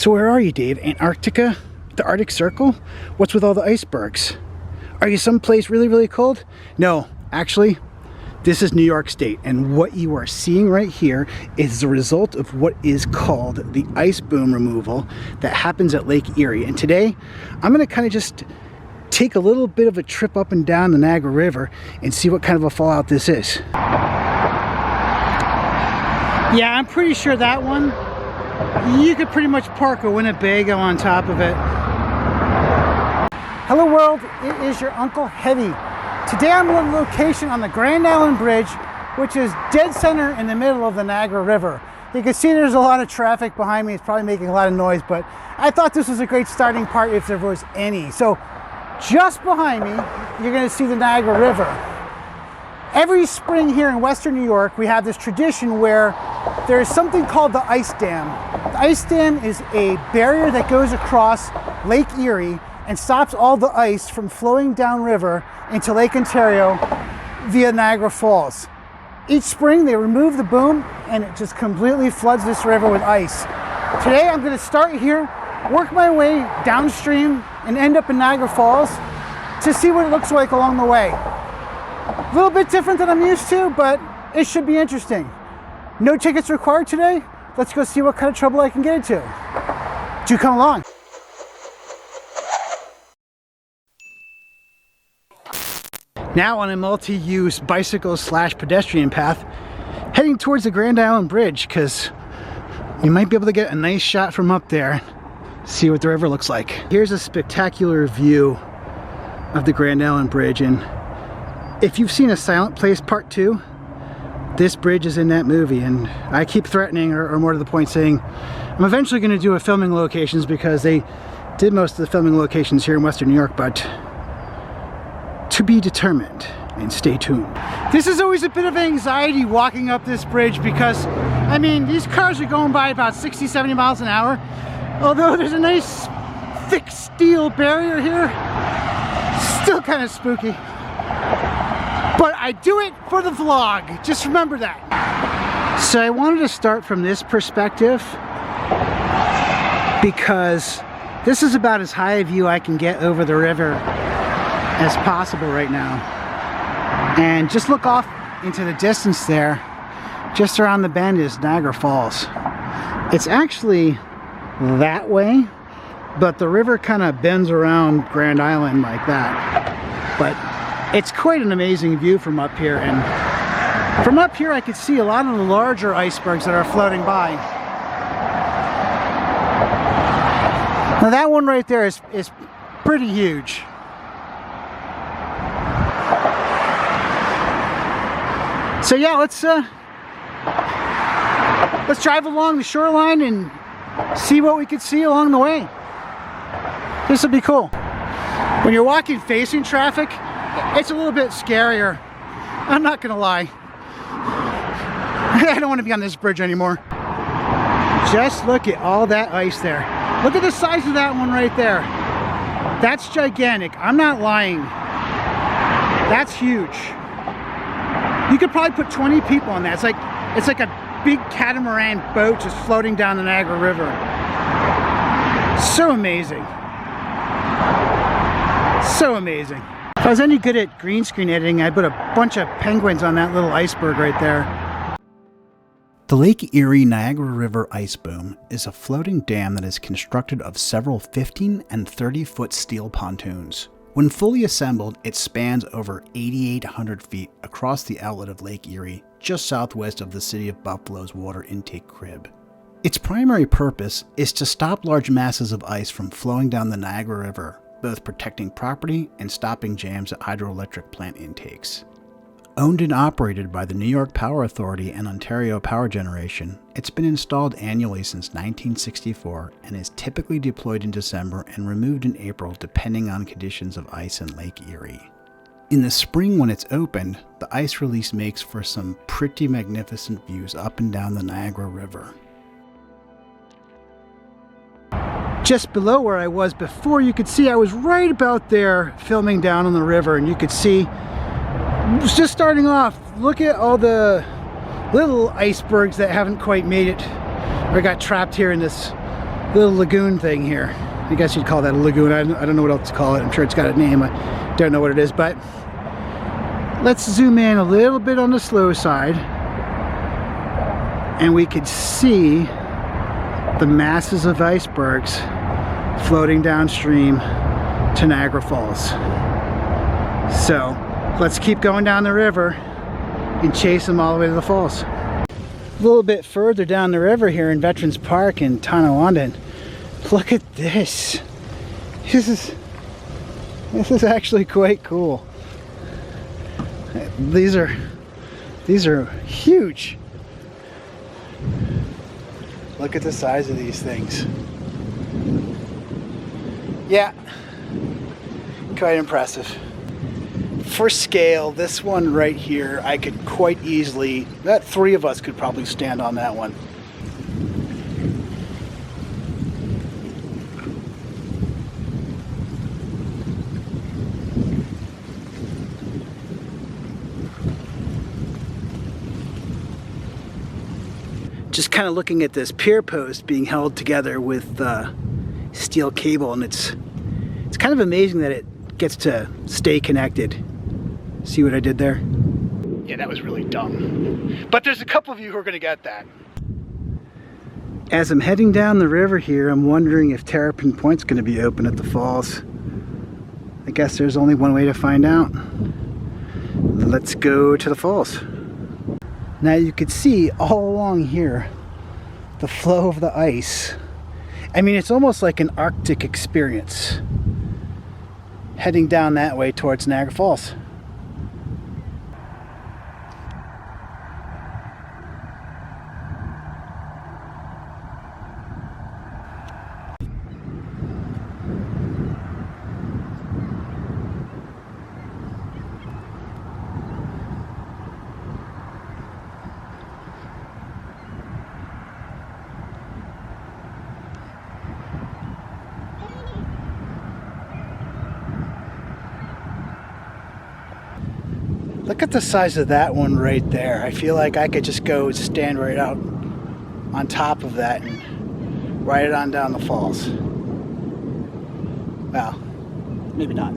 So where are you, Dave? Antarctica? The Arctic Circle? What's with all the icebergs? Are you someplace really, really cold? No, actually, this is New York State, and what you are seeing right here is the result of what is called the ice boom removal that happens at Lake Erie. And today, I'm gonna kind of just take a little bit of a trip up and down the Niagara River and see what kind of a fallout this is. Yeah, I'm pretty sure that one, you could pretty much park a Winnebago on top of it. Hello world, it is your Uncle Heavy. Today I'm on location on the Grand Island Bridge, which is dead center in the middle of the Niagara River. You can see there's a lot of traffic behind me. It's probably making a lot of noise, but I thought this was a great starting part if there was any. So just behind me, you're gonna see the Niagara River. Every spring here in Western New York, we have this tradition where there is something called the ice dam. The ice dam is a barrier that goes across Lake Erie and stops all the ice from flowing downriver into Lake Ontario via Niagara Falls. Each spring they remove the boom and it just completely floods this river with ice. Today I'm going to start here, work my way downstream and end up in Niagara Falls to see what it looks like along the way. A little bit different than I'm used to, but it should be interesting. No tickets required today. Let's go see what kind of trouble I can get into. Do come along. Now on a multi-use bicycle / pedestrian path, heading towards the Grand Island Bridge, because you might be able to get a nice shot from up there, see what the river looks like. Here's a spectacular view of the Grand Island Bridge, and if you've seen A Silent Place Part 2, this bridge is in that movie, and I keep threatening, or more to the point saying, I'm eventually going to do a filming locations because they did most of the filming locations here in Western New York, but to be determined, and stay tuned. This is always a bit of anxiety walking up this bridge because, I mean, these cars are going by about 60, 70 miles an hour. Although there's a nice thick steel barrier here, still kind of spooky. But I do it for the vlog, just remember that. So I wanted to start from this perspective because this is about as high a view I can get over the river as possible right now. And just look off into the distance there, just around the bend is Niagara Falls. It's actually that way, but the river kind of bends around Grand Island like that. But it's quite an amazing view from up here, and from up here I could see a lot of the larger icebergs that are floating by. Now that one right there is pretty huge. So yeah, let's drive along the shoreline and see what we could see along the way. This will be cool. When you're walking facing traffic, it's a little bit scarier. I'm not gonna lie. I don't want to be on this bridge anymore. Just look at all that ice there. Look at the size of that one right there. That's gigantic. I'm not lying. That's huge. You could probably put 20 people on that. It's like a big catamaran boat just floating down the Niagara River. So amazing. So amazing. If I was any good at green screen editing, I'd put a bunch of penguins on that little iceberg right there. The Lake Erie Niagara River ice boom is a floating dam that is constructed of several 15 and 30-foot steel pontoons. When fully assembled, it spans over 8,800 feet across the outlet of Lake Erie, just southwest of the city of Buffalo's water intake crib. Its primary purpose is to stop large masses of ice from flowing down the Niagara River, both protecting property and stopping jams at hydroelectric plant intakes. Owned and operated by the New York Power Authority and Ontario Power Generation, it's been installed annually since 1964 and is typically deployed in December and removed in April depending on conditions of ice in Lake Erie. In the spring when it's opened, the ice release makes for some pretty magnificent views up and down the Niagara River. Just below where I was before, you could see I was right about there filming down on the river, and you could see just starting off, look at all the little icebergs that haven't quite made it or got trapped here in this little lagoon thing here. I guess you'd call that a lagoon. I don't know what else to call it. I'm sure it's got a name. I don't know what it is, but let's zoom in a little bit on the slow side, and we could see the masses of icebergs floating downstream to Niagara Falls. So let's keep going down the river and chase them all the way to the falls. A little bit further down the river here in Veterans Park in Tonawanda. Look at this. This is actually quite cool. These are huge. Look at the size of these things. Yeah, quite impressive. For scale, this one right here, I could quite easily, that 3 of us could probably stand on that one. Just kind of looking at this pier post being held together with steel cable, and it's kind of amazing that it gets to stay connected. See what I did there? Yeah, that was really dumb. But there's a couple of you who are going to get that. As I'm heading down the river here, I'm wondering if Terrapin Point's going to be open at the falls. I guess there's only one way to find out. Let's go to the falls. Now you could see all along here the flow of the ice. I mean, it's almost like an Arctic experience heading down that way towards Niagara Falls. Look at the size of that one right there. I feel like I could just go stand right out on top of that and ride it on down the falls. Well, maybe not.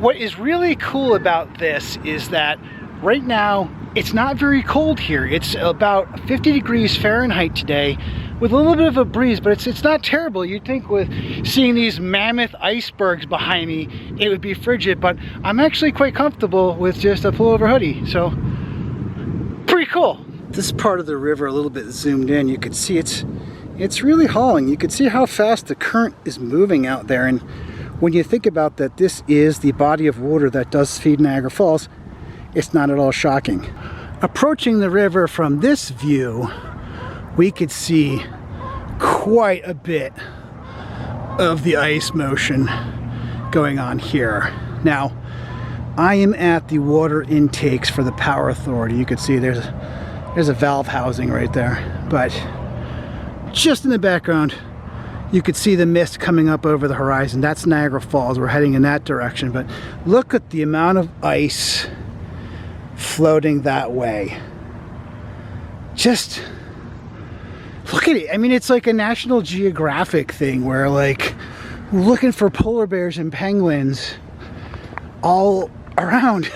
What is really cool about this is that right now it's not very cold here. It's about 50 degrees Fahrenheit today with a little bit of a breeze, but it's not terrible. You'd think with seeing these mammoth icebergs behind me, it would be frigid, but I'm actually quite comfortable with just a pullover hoodie, so pretty cool. This part of the river, a little bit zoomed in, you could see it's really hauling. You could see how fast the current is moving out there, and when you think about that this is the body of water that does feed Niagara Falls, it's not at all shocking. Approaching the river from this view, we could see quite a bit of the ice motion going on here. Now, I am at the water intakes for the Power Authority. You could see there's a valve housing right there, but just in the background, you could see the mist coming up over the horizon. That's Niagara Falls. We're heading in that direction, but look at the amount of ice floating that way. Just look at it. I mean, it's like a National Geographic thing where, like, we're looking for polar bears and penguins all around.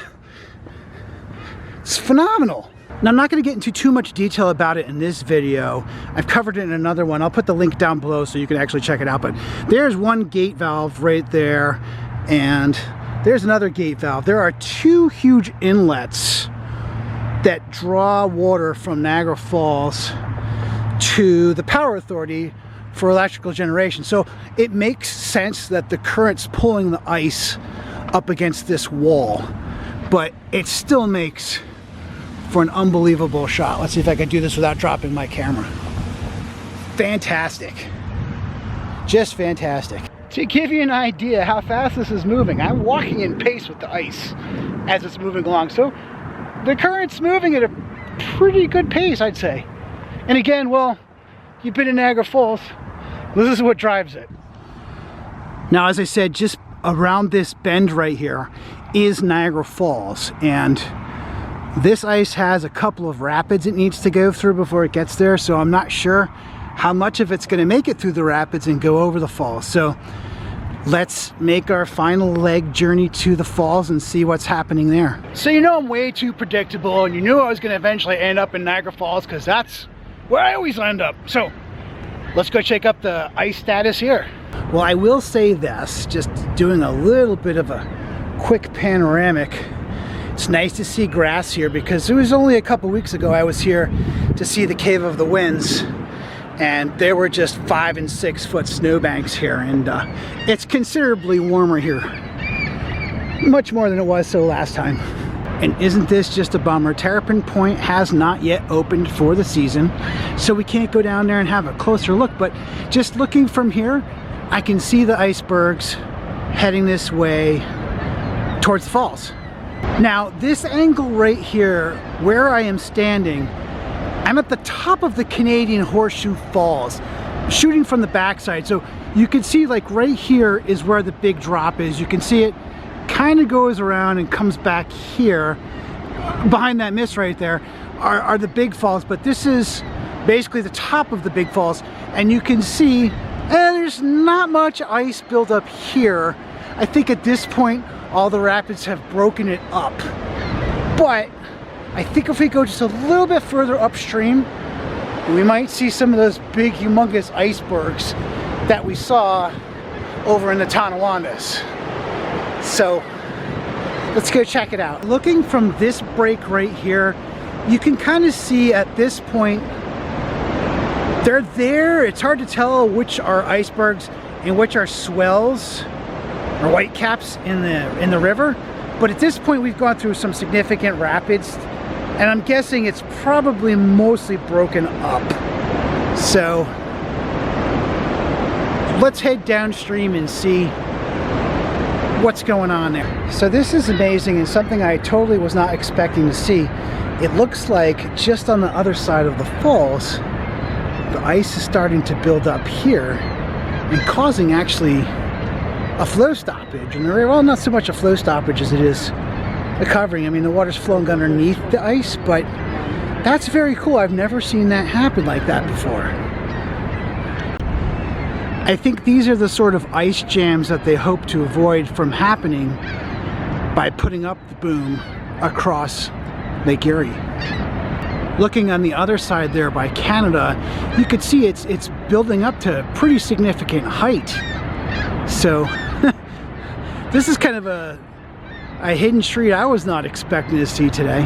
It's phenomenal. Now, I'm not going to get into too much detail about it in this video. I've covered it in another one. I'll put the link down below so you can actually check it out. But there's one gate valve right there, and there's another gate valve. There are 2 huge inlets that draw water from Niagara Falls to the Power Authority for electrical generation. So it makes sense that the current's pulling the ice up against this wall, but it still makes for an unbelievable shot. Let's see if I can do this without dropping my camera. Fantastic. Just fantastic. To give you an idea how fast this is moving, I'm walking in pace with the ice as it's moving along. So the current's moving at a pretty good pace, I'd say. And again, well, you've been in Niagara Falls. This is what drives it. Now, as I said, just around this bend right here is Niagara Falls, and this ice has a couple of rapids it needs to go through before it gets there, so I'm not sure how much of it's going to make it through the rapids and go over the falls. So let's make our final leg journey to the falls and see what's happening there. So you know I'm way too predictable, and you knew I was going to eventually end up in Niagara Falls because that's where I always end up. So let's go check up the ice status here. Well, I will say this, just doing a little bit of a quick panoramic. It's nice to see grass here because it was only a couple weeks ago I was here to see the Cave of the Winds, and there were just 5 and 6 foot snowbanks here, and it's considerably warmer here, much more than it was so last time. And isn't this just a bummer? Terrapin Point has not yet opened for the season, so we can't go down there and have a closer look, but just looking from here I can see the icebergs heading this way towards the falls. Now this angle right here where I am standing, I'm at the top of the Canadian Horseshoe Falls, shooting from the backside, so you can see like right here is where the big drop is. You can see it kind of goes around and comes back here. Behind that mist right there are the big falls, but this is basically the top of the big falls, and you can see there's not much ice built up here. I think at this point all the rapids have broken it up, but I think if we go just a little bit further upstream, we might see some of those big humongous icebergs that we saw over in the Tonawandis. So let's go check it out. Looking from this break right here, you can kind of see at this point they're there. It's hard to tell which are icebergs and which are swells or whitecaps in the river, but at this point we've gone through some significant rapids, and I'm guessing it's probably mostly broken up. So let's head downstream and see what's going on there. So this is amazing and something I totally was not expecting to see. It looks like just on the other side of the falls, the ice is starting to build up here and causing actually a flow stoppage. And well, not so much a flow stoppage as it is a covering. I mean, the water's flowing underneath the ice, but that's very cool. I've never seen that happen like that before. I think these are the sort of ice jams that they hope to avoid from happening by putting up the boom across Lake Erie. Looking on the other side there by Canada, you could see it's building up to pretty significant height. So this is kind of a hidden street I was not expecting to see today.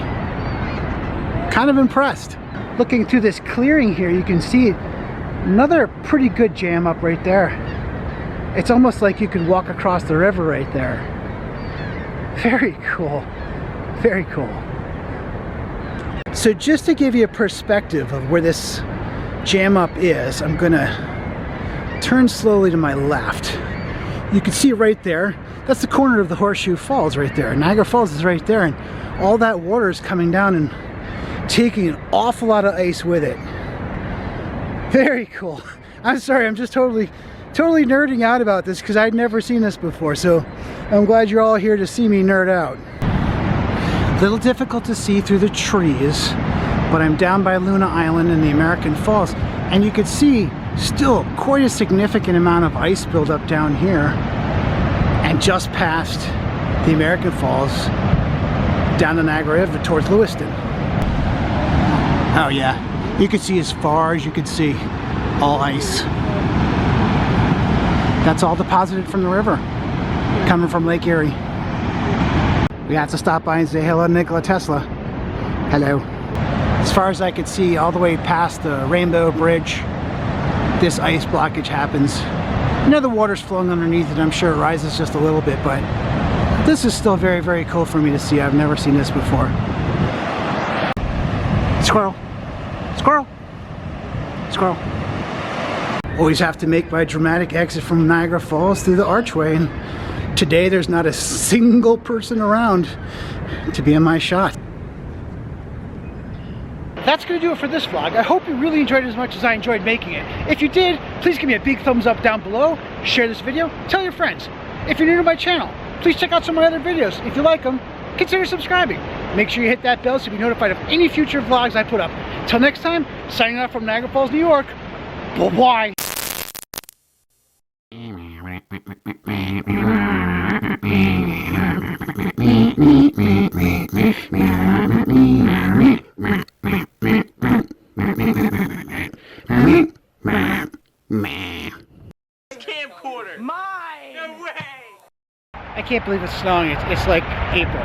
Kind of impressed. Looking through this clearing here, you can see another pretty good jam up right there. It's almost like you could walk across the river right there. Very cool. Very cool. So just to give you a perspective of where this jam up is, I'm gonna turn slowly to my left. You can see right there, that's the corner of the Horseshoe Falls right there. Niagara Falls is right there, and all that water is coming down and taking an awful lot of ice with it. Very cool. I'm sorry, I'm just totally nerding out about this because I'd never seen this before, so I'm glad you're all here to see me nerd out. A little difficult to see through the trees, but I'm down by Luna Island in the American Falls, and you can see still quite a significant amount of ice buildup down here, and just past the American Falls down the Niagara River towards Lewiston. Oh yeah, you can see as far as you can see, all ice. That's all deposited from the river, coming from Lake Erie. We have to stop by and say hello to Nikola Tesla. Hello. As far as I could see, all the way past the Rainbow Bridge, this ice blockage happens. You know, the water's flowing underneath it. I'm sure it rises just a little bit, but this is still very, very cool for me to see. I've never seen this before. Squirrel. Squirrel. Squirrel. Always have to make my dramatic exit from Niagara Falls through the archway, and today there's not a single person around to be in my shot. That's going to do it for this vlog. I hope you really enjoyed it as much as I enjoyed making it. If you did, please give me a big thumbs up down below, share this video, tell your friends. If you're new to my channel, please check out some of my other videos. If you like them, consider subscribing. Make sure you hit that bell so you'll be notified of any future vlogs I put up. Till next time, signing off from Niagara Falls, New York. Why? Camcorder. Mine. No way. I can't believe it's snowing. It's like April.